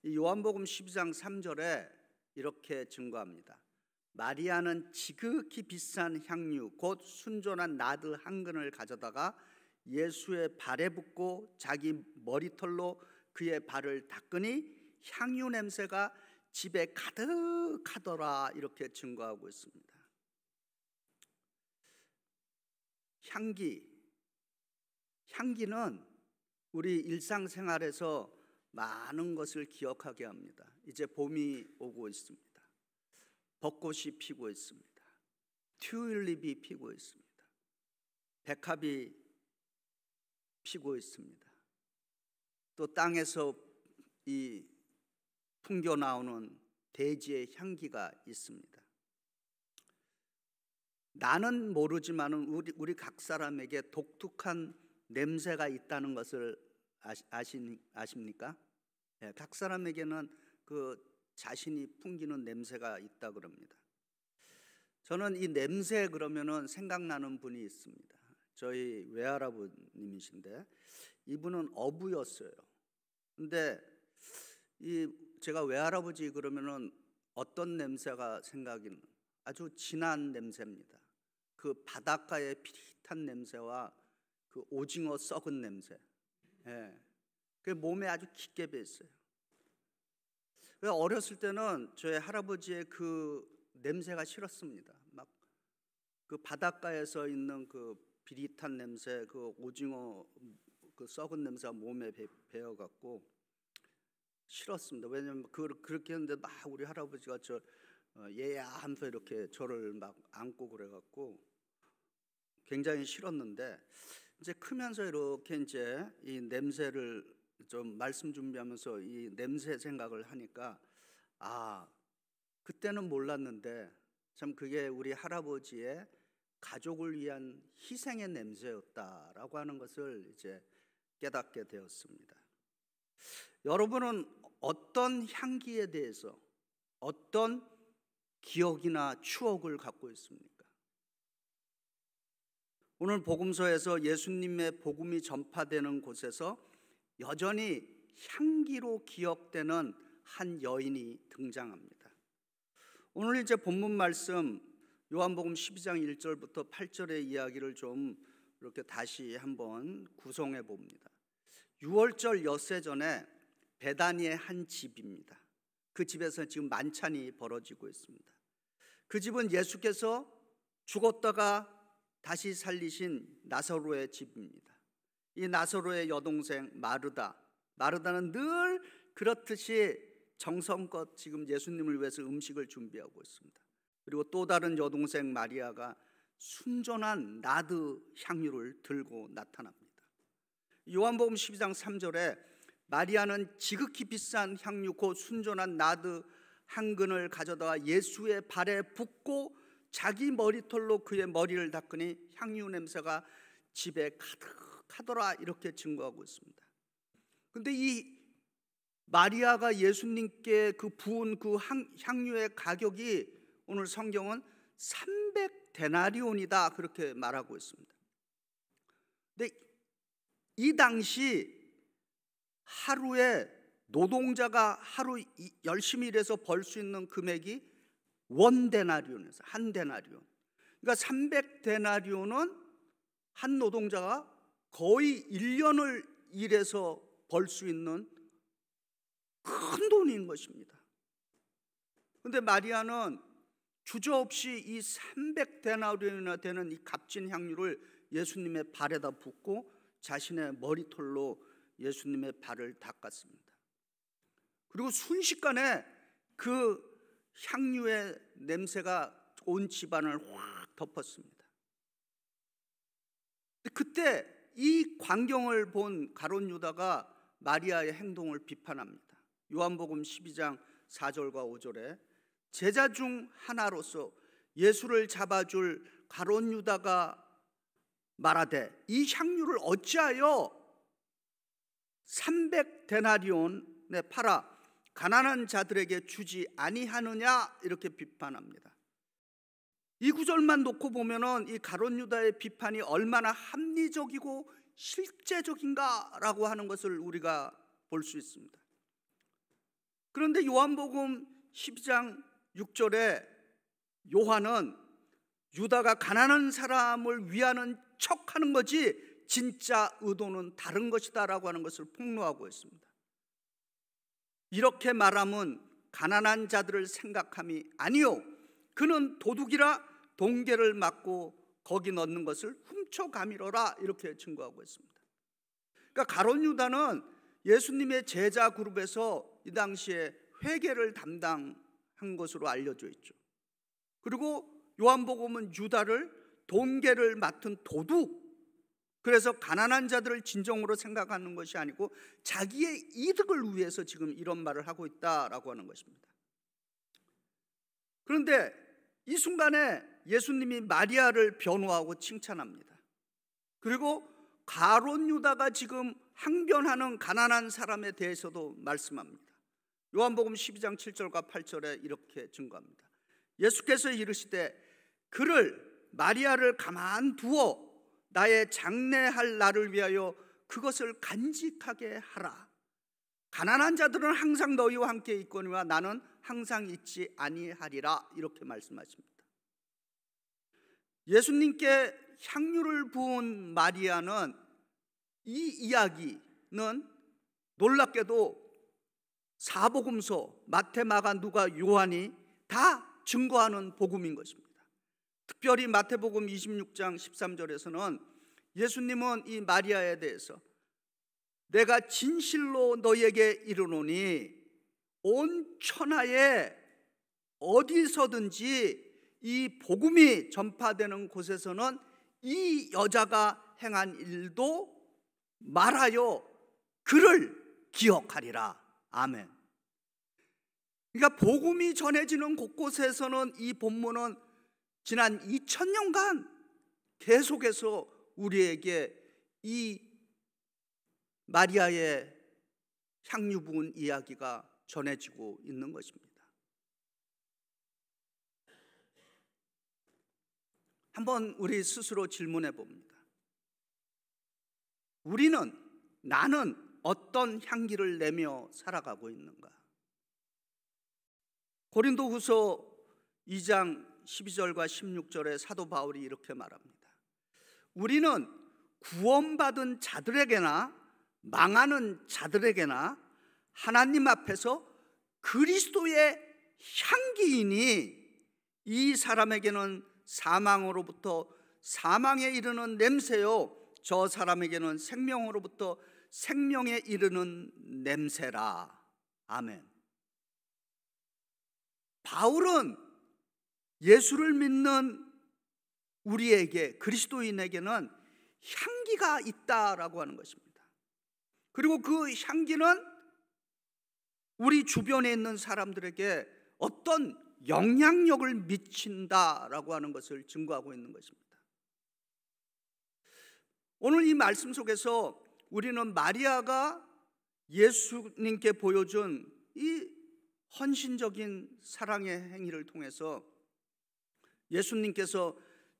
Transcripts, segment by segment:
이 요한복음 12장 3절에 이렇게 증거합니다. 마리아는 지극히 비싼 향유 곧 순전한 나드 한 근을 가져다가 예수의 발에 붓고 자기 머리털로 그의 발을 닦으니 향유 냄새가 집에 가득하더라, 이렇게 증거하고 있습니다. 향기는 우리 일상생활에서 많은 것을 기억하게 합니다. 이제 봄이 오고 있습니다. 벚꽃이 피고 있습니다. 튤립이 피고 있습니다. 백합이 피고 있습니다. 또 땅에서 이 풍겨 나오는 대지의 향기가 있습니다. 나는 모르지만은 우리 각 사람에게 독특한 냄새가 있다는 것을 아십니까? 네, 각 사람에게는 그 자신이 풍기는 냄새가 있다 그럽니다. 저는 이 냄새 그러면은 생각나는 분이 있습니다. 저희 외할아버님이신데 이분은 어부였어요. 근데 제가 외할아버지 그러면은 어떤 냄새가 생각이 아주 진한 냄새입니다. 그 바닷가의 피릿한 냄새와 그 오징어 썩은 냄새, 그 몸에 아주 깊게 배었어요. 어렸을 때는 저희 할아버지의 그 냄새가 싫었습니다. 막 그 바닷가에서 있는 그 비릿한 냄새, 그 오징어 그 썩은 냄새가 몸에 배어갖고 싫었습니다. 왜냐하면 그렇게 했는데 막 우리 할아버지가 얘야 하면서 이렇게 저를 막 안고 그래갖고 굉장히 싫었는데, 이제 크면서 이렇게 이제 이 냄새를 좀 말씀 준비하면서 이 냄새 생각을 하니까 그때는 몰랐는데 참 그게 우리 할아버지의 가족을 위한 희생의 냄새였다라고 하는 것을 이제 깨닫게 되었습니다. 여러분은 어떤 향기에 대해서 어떤 기억이나 추억을 갖고 있습니까? 오늘 복음서에서 예수님의 복음이 전파되는 곳에서 여전히 향기로 기억되는 한 여인이 등장합니다. 오늘 이제 본문 말씀 요한복음 12장 1절부터 8절의 이야기를 좀 이렇게 다시 한번 구성해 봅니다. 6월절 엿새 전에 베다니의 한 집입니다. 그 집에서 지금 만찬이 벌어지고 있습니다. 그 집은 예수께서 죽었다가 다시 살리신 나사로의 집입니다. 이 나사로의 여동생 마르다는 늘 그렇듯이 정성껏 지금 예수님을 위해서 음식을 준비하고 있습니다. 그리고 또 다른 여동생 마리아가 순전한 나드 향유를 들고 나타납니다. 요한복음 12장 3절에 마리아는 지극히 비싼 향유 곧 순전한 나드 한 근을 가져다가 예수의 발에 붓고 자기 머리털로 그의 머리를 닦으니 향유 냄새가 집에 가득하더라, 이렇게 증거하고 있습니다. 그런데 이 마리아가 예수님께 그 부은 그 향유의 가격이 오늘 성경은 300데나리온이다 그렇게 말하고 있습니다. 근데 이 당시 하루에 노동자가 하루 열심히 일해서 벌 수 있는 금액이 원데나리온에서 한 데나리온. 그러니까 300데나리온은 한 노동자가 거의 1년을 일해서 벌 수 있는 큰 돈인 것입니다. 그런데 마리아는 주저없이 이 300데나리온이나 되는 이 값진 향유를 예수님의 발에다 붓고 자신의 머리털로 예수님의 발을 닦았습니다. 그리고 순식간에 그 향유의 냄새가 온 집안을 확 덮었습니다. 그때 이 광경을 본 가룟 유다가 마리아의 행동을 비판합니다. 요한복음 12장 4절과 5절에 제자 중 하나로서 예수를 잡아줄 가룟 유다가 말하되 이 향유를 어찌하여 300데나리온에 팔아 가난한 자들에게 주지 아니하느냐, 이렇게 비판합니다. 이 구절만 놓고 보면은 이 가룟 유다의 비판이 얼마나 합리적이고 실제적인가라고 하는 것을 우리가 볼 수 있습니다. 그런데 요한복음 12장 6절에 요한은 유다가 가난한 사람을 위하는 척하는 거지 진짜 의도는 다른 것이다 라고 하는 것을 폭로하고 있습니다. 이렇게 말함은 가난한 자들을 생각함이 아니요 그는 도둑이라 동계를 맞고 거기 넣는 것을 훔쳐가미로라 이렇게 증거하고 있습니다. 그러니까 가룟 유다는 예수님의 제자 그룹에서 이 당시에 회계를 담당한 것으로 알려져 있죠. 그리고 요한복음은 유다를 동계를 맡은 도둑, 그래서 가난한 자들을 진정으로 생각하는 것이 아니고 자기의 이득을 위해서 지금 이런 말을 하고 있다라고 하는 것입니다. 그런데 이 순간에 예수님이 마리아를 변호하고 칭찬합니다. 그리고 가룟 유다가 지금 항변하는 가난한 사람에 대해서도 말씀합니다. 요한복음 12장 7절과 8절에 이렇게 증거합니다. 예수께서 이르시되 그를 마리아를 가만두어 나의 장례할 날을 위하여 그것을 간직하게 하라. 가난한 자들은 항상 너희와 함께 있거니와 나는 항상 있지 아니하리라 이렇게 말씀하십니다. 예수님께 향유를 부은 마리아는 이 이야기는 놀랍게도 사복음서 마태, 마가, 누가, 요한이 다 증거하는 복음인 것입니다. 특별히 마태복음 26장 13절에서는 예수님은 이 마리아에 대해서 내가 진실로 너희에게 이르노니 온 천하에 어디서든지 이 복음이 전파되는 곳에서는 이 여자가 행한 일도 말하여 그를 기억하리라. 아멘. 그러니까 복음이 전해지는 곳곳에서는 이 본문은 지난 2000년간 계속해서 우리에게 이 마리아의 향유 부은 이야기가 전해지고 있는 것입니다. 한번 우리 스스로 질문해 봅니다. 나는 어떤 향기를 내며 살아가고 있는가? 고린도후서 2장 12절과 16절에 사도 바울이 이렇게 말합니다. 우리는 구원받은 자들에게나 망하는 자들에게나 하나님 앞에서 그리스도의 향기이니 이 사람에게는 사망으로부터 사망에 이르는 냄새요 저 사람에게는 생명으로부터 생명에 이르는 냄새라. 아멘. 바울은 예수를 믿는 우리에게, 그리스도인에게는 향기가 있다라고 하는 것입니다. 그리고 그 향기는 우리 주변에 있는 사람들에게 어떤 영향력을 미친다라고 하는 것을 증거하고 있는 것입니다. 오늘 이 말씀 속에서 우리는 마리아가 예수님께 보여준 이 헌신적인 사랑의 행위를 통해서 예수님께서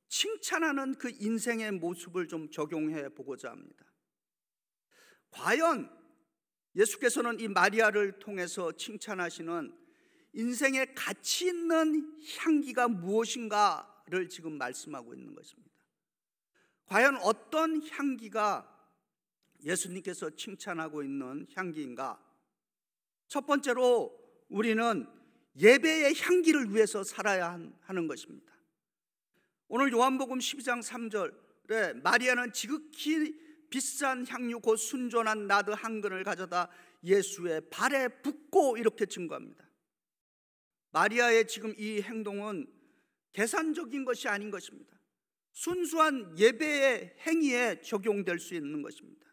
칭찬하는 그 인생의 모습을 좀 적용해 보고자 합니다. 과연 예수께서는 이 마리아를 통해서 칭찬하시는 인생의 가치 있는 향기가 무엇인가를 지금 말씀하고 있는 것입니다. 과연 어떤 향기가 예수님께서 칭찬하고 있는 향기인가? 첫 번째로 우리는 예배의 향기를 위해서 살아야 하는 것입니다. 오늘 요한복음 12장 3절에 마리아는 지극히 비싼 향유 곧 순전한 나드 한 근을 가져다 예수의 발에 붓고 이렇게 증거합니다. 마리아의 지금 이 행동은 계산적인 것이 아닌 것입니다. 순수한 예배의 행위에 적용될 수 있는 것입니다.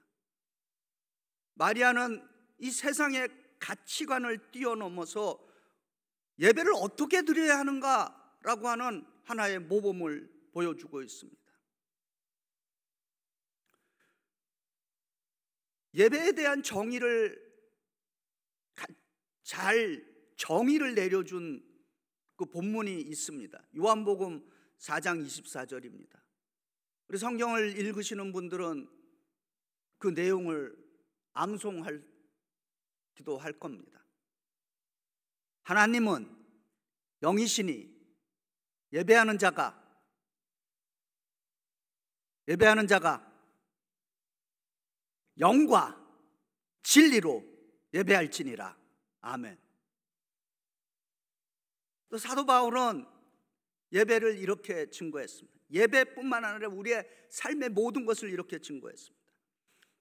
마리아는 이 세상의 가치관을 뛰어넘어서 예배를 어떻게 드려야 하는가라고 하는 하나의 모범을 보여주고 있습니다. 예배에 대한 정의를 내려준 그 본문이 있습니다. 요한복음 4장 24절입니다. 우리 성경을 읽으시는 분들은 그 내용을 암송하기도 할 겁니다. 하나님은 영이시니 예배하는 자가 영과 진리로 예배할지니라. 아멘. 또 사도 바울은 예배를 이렇게 증거했습니다. 예배뿐만 아니라 우리의 삶의 모든 것을 이렇게 증거했습니다.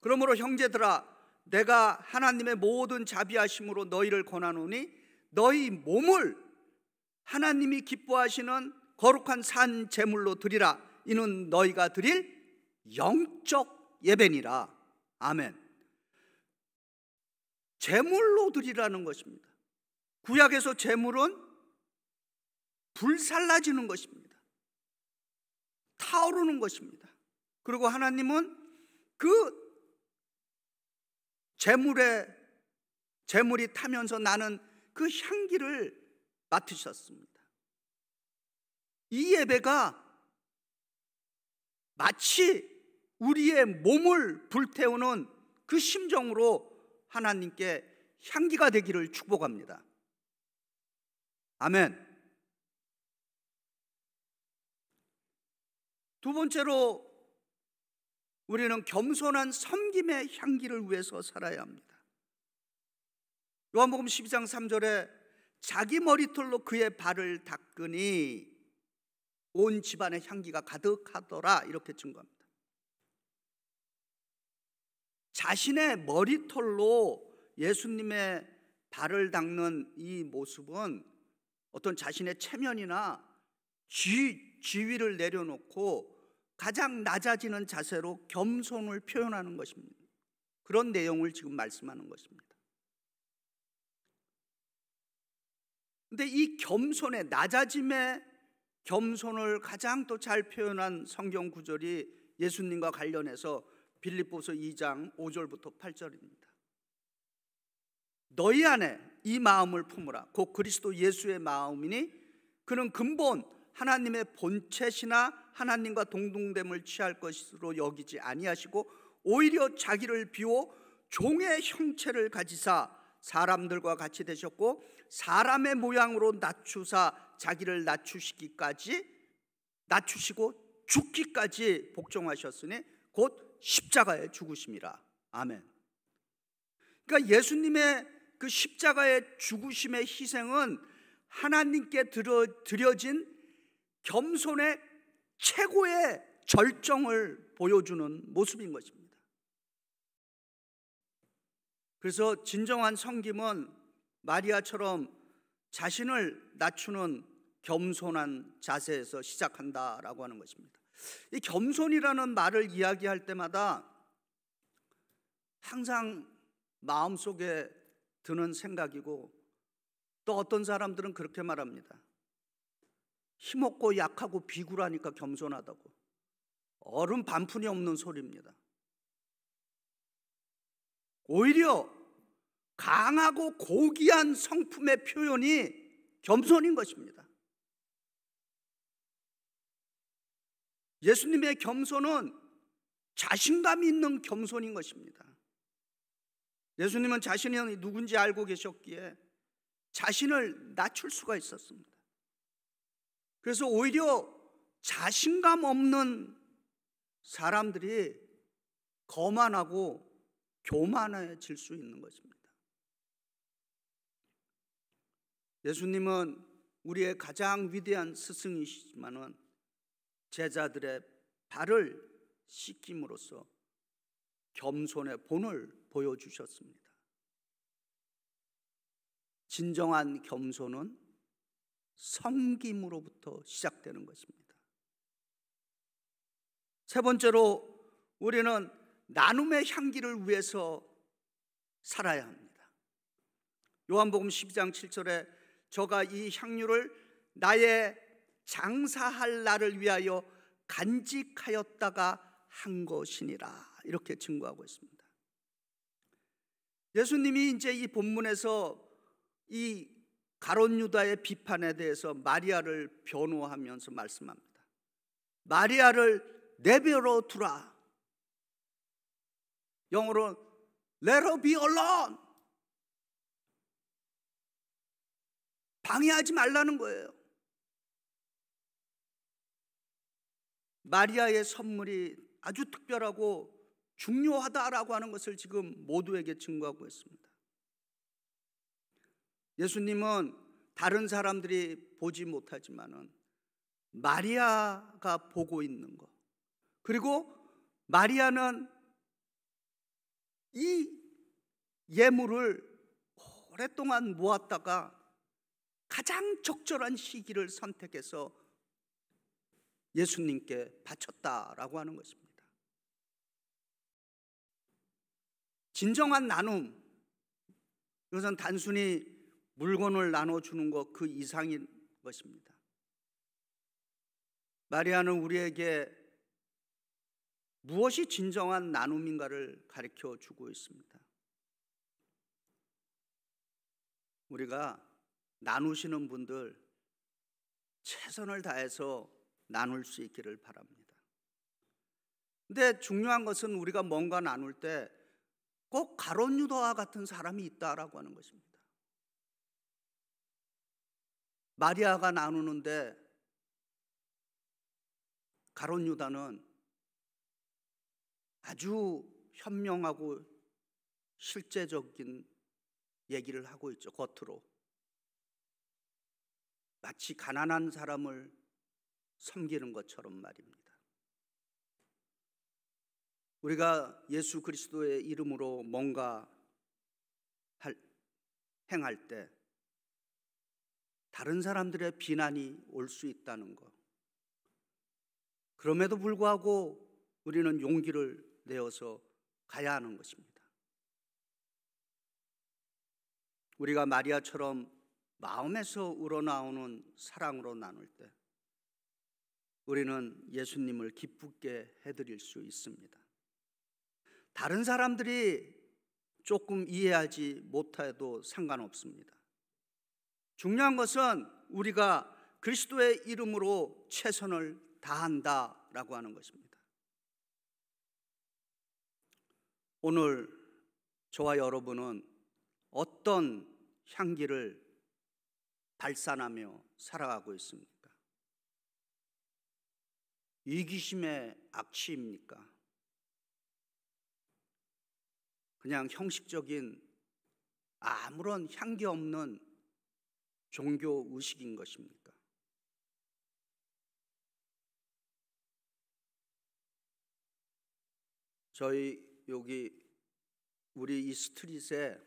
그러므로 형제들아, 내가 하나님의 모든 자비하심으로 너희를 권하노니 너희 몸을 하나님이 기뻐하시는 거룩한 산 제물로 드리라. 이는 너희가 드릴 영적 예배니라. 아멘. 제물로 드리라는 것입니다. 구약에서 제물은 불살라지는 것입니다. 타오르는 것입니다. 그리고 하나님은 그 제물이 타면서 나는 그 향기를 맡으셨습니다. 이 예배가 마치 우리의 몸을 불태우는 그 심정으로 하나님께 향기가 되기를 축복합니다. 아멘. 두 번째로 우리는 겸손한 섬김의 향기를 위해서 살아야 합니다. 요한복음 12장 3절에 자기 머리털로 그의 발을 닦으니 온 집안의 향기가 가득하더라, 이렇게 증거합니다. 자신의 머리털로 예수님의 발을 닦는 이 모습은 어떤 자신의 체면이나 지위를 내려놓고 가장 낮아지는 자세로 겸손을 표현하는 것입니다. 그런 내용을 지금 말씀하는 것입니다. 근데 이 겸손의, 낮아짐의 겸손을 가장 또 잘 표현한 성경 구절이 예수님과 관련해서 빌립보서 2장 5절부터 8절입니다. 너희 안에 이 마음을 품으라. 곧 그리스도 예수의 마음이니 그는 근본 하나님의 본체시나 하나님과 동등됨을 취할 것으로 여기지 아니하시고 오히려 자기를 비워 종의 형체를 가지사 사람들과 같이 되셨고 사람의 모양으로 낮추사 자기를 낮추시고 죽기까지 복종하셨으니 곧 십자가에 죽으심이라. 아멘. 그러니까 예수님의 그 십자가의 죽으심의 희생은 하나님께 드려진 겸손의 최고의 절정을 보여주는 모습인 것입니다. 그래서 진정한 섬김은 마리아처럼 자신을 낮추는 겸손한 자세에서 시작한다라고 하는 것입니다. 이 겸손이라는 말을 이야기할 때마다 항상 마음속에 드는 생각이고, 또 어떤 사람들은 그렇게 말합니다. 힘없고 약하고 비굴하니까 겸손하다고. 어른 반푼이 없는 소리입니다. 오히려 강하고 고귀한 성품의 표현이 겸손인 것입니다. 예수님의 겸손은 자신감 있는 겸손인 것입니다. 예수님은 자신이 누군지 알고 계셨기에 자신을 낮출 수가 있었습니다. 그래서 오히려 자신감 없는 사람들이 거만하고 교만해질 수 있는 것입니다. 예수님은 우리의 가장 위대한 스승이시지만은 제자들의 발을 씻김으로써 겸손의 본을 보여주셨습니다. 진정한 겸손은 섬김으로부터 시작되는 것입니다. 세 번째로 우리는 나눔의 향기를 위해서 살아야 합니다. 요한복음 12장 7절에 저가 이 향유를 나의 장사할 날을 위하여 간직하였다가 한 것이니라, 이렇게 증거하고 있습니다. 예수님이 이제 이 본문에서 이 가룟 유다의 비판에 대해서 마리아를 변호하면서 말씀합니다. 마리아를 내버려 두라. 영어로 Let her be alone. 방해하지 말라는 거예요. 마리아의 선물이 아주 특별하고 중요하다라고 하는 것을 지금 모두에게 증거하고 있습니다. 예수님은 다른 사람들이 보지 못하지만은 마리아가 보고 있는 것, 그리고 마리아는 이 예물을 오랫동안 모았다가 가장 적절한 시기를 선택해서 예수님께 바쳤다라고 하는 것입니다. 진정한 나눔, 이것은 단순히 물건을 나눠주는 것 그 이상인 것입니다. 마리아는 우리에게 무엇이 진정한 나눔인가를 가르쳐 주고 있습니다. 우리가 나누시는 분들 최선을 다해서 나눌 수 있기를 바랍니다. 근데 중요한 것은 우리가 뭔가 나눌 때 꼭 가룟 유다와 같은 사람이 있다라고 하는 것입니다. 마리아가 나누는데 가룟 유다는 아주 현명하고 실제적인 얘기를 하고 있죠. 겉으로 마치 가난한 사람을 섬기는 것처럼 말입니다. 우리가 예수 그리스도의 이름으로 뭔가 행할 때 다른 사람들의 비난이 올 수 있다는 것, 그럼에도 불구하고 우리는 용기를 내어서 가야 하는 것입니다. 우리가 마리아처럼 마음에서 우러나오는 사랑으로 나눌 때 우리는 예수님을 기쁘게 해드릴 수 있습니다. 다른 사람들이 조금 이해하지 못해도 상관없습니다. 중요한 것은 우리가 그리스도의 이름으로 최선을 다한다라고 하는 것입니다. 오늘 저와 여러분은 어떤 향기를 발산하며 살아가고 있습니까? 이기심의 악취입니까? 그냥 형식적인 아무런 향기 없는 종교 의식인 것입니까? 저희 여기 우리 이 스트릿에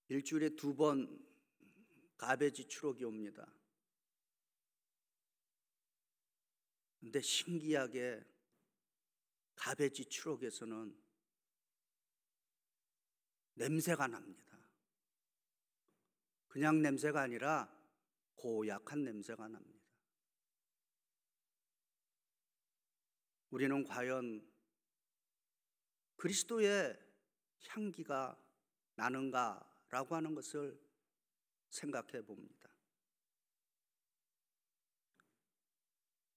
일주일에 2번 가베지 추록이 옵니다. 근데 신기하게 가베지 추록에서는 냄새가 납니다. 그냥 냄새가 아니라 고약한 냄새가 납니다. 우리는 과연 그리스도의 향기가 나는가라고 하는 것을 생각해 봅니다.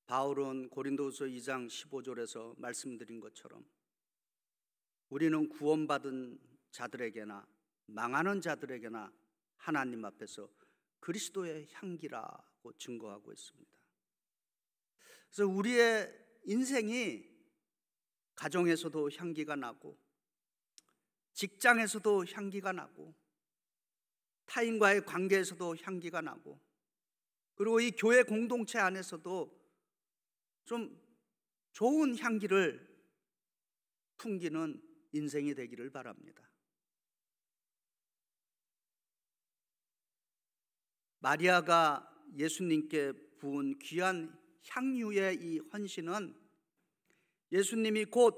바울은 고린도후서 2장 15절에서 말씀드린 것처럼 우리는 구원받은 자들에게나 망하는 자들에게나 하나님 앞에서 그리스도의 향기라고 증거하고 있습니다. 그래서 우리의 인생이 가정에서도 향기가 나고 직장에서도 향기가 나고 타인과의 관계에서도 향기가 나고 그리고 이 교회 공동체 안에서도 좀 좋은 향기를 풍기는 인생이 되기를 바랍니다. 마리아가 예수님께 부은 귀한 향유의 이 헌신은 예수님이 곧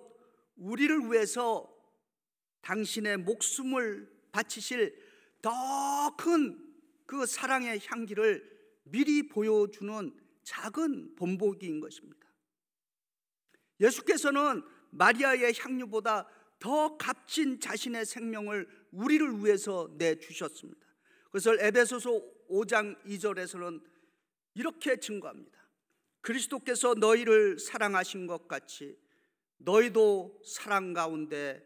우리를 위해서 당신의 목숨을 바치실 더 큰 그 사랑의 향기를 미리 보여주는 작은 본보기인 것입니다. 예수께서는 마리아의 향유보다 더 값진 자신의 생명을 우리를 위해서 내주셨습니다. 그래서 에베소서 5장 2절에서는 이렇게 증거합니다. 그리스도께서 너희를 사랑하신 것 같이 너희도 사랑 가운데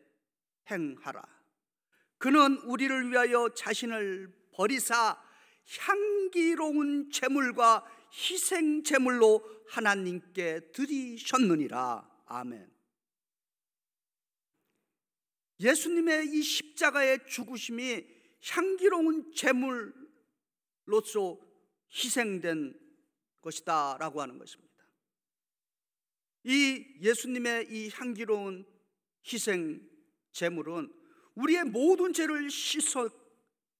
행하라. 그는 우리를 위하여 자신을 버리사 향기로운 제물과 희생 제물로 하나님께 드리셨느니라. 아멘. 예수님의 이 십자가의 죽으심이 향기로운 제물로서 희생된 것이다 라고 하는 것입니다. 이 예수님의 이 향기로운 희생 제물은 우리의 모든 죄를 씻어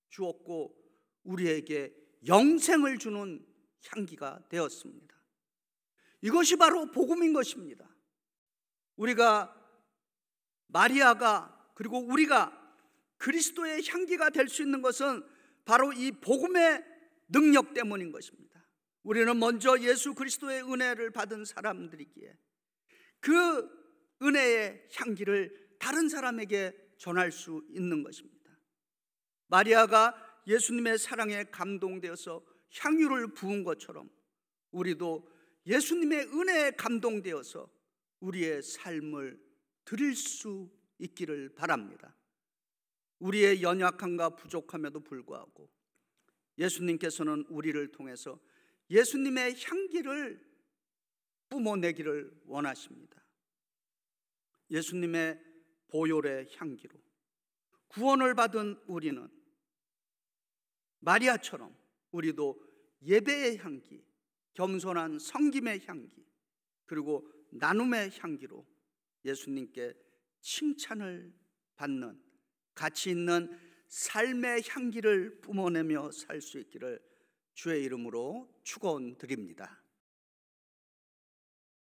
주었고 우리에게 영생을 주는 향기가 되었습니다. 이것이 바로 복음인 것입니다. 마리아가 그리고 우리가 그리스도의 향기가 될 수 있는 것은 바로 이 복음의 능력 때문인 것입니다. 우리는 먼저 예수 그리스도의 은혜를 받은 사람들이기에 그 은혜의 향기를 다른 사람에게 전할 수 있는 것입니다. 마리아가 예수님의 사랑에 감동되어서 향유를 부은 것처럼 우리도 예수님의 은혜에 감동되어서 우리의 삶을 드릴 수 있기를 바랍니다. 우리의 연약함과 부족함에도 불구하고 예수님께서는 우리를 통해서 예수님의 향기를 뿜어내기를 원하십니다. 예수님의 보혈의 향기로 구원을 받은 우리는 마리아처럼 우리도 예배의 향기, 겸손한 섬김의 향기, 그리고 나눔의 향기로 예수님께 칭찬을 받는 가치 있는 삶의 향기를 뿜어내며 살 수 있기를 주의 이름으로 축원드립니다.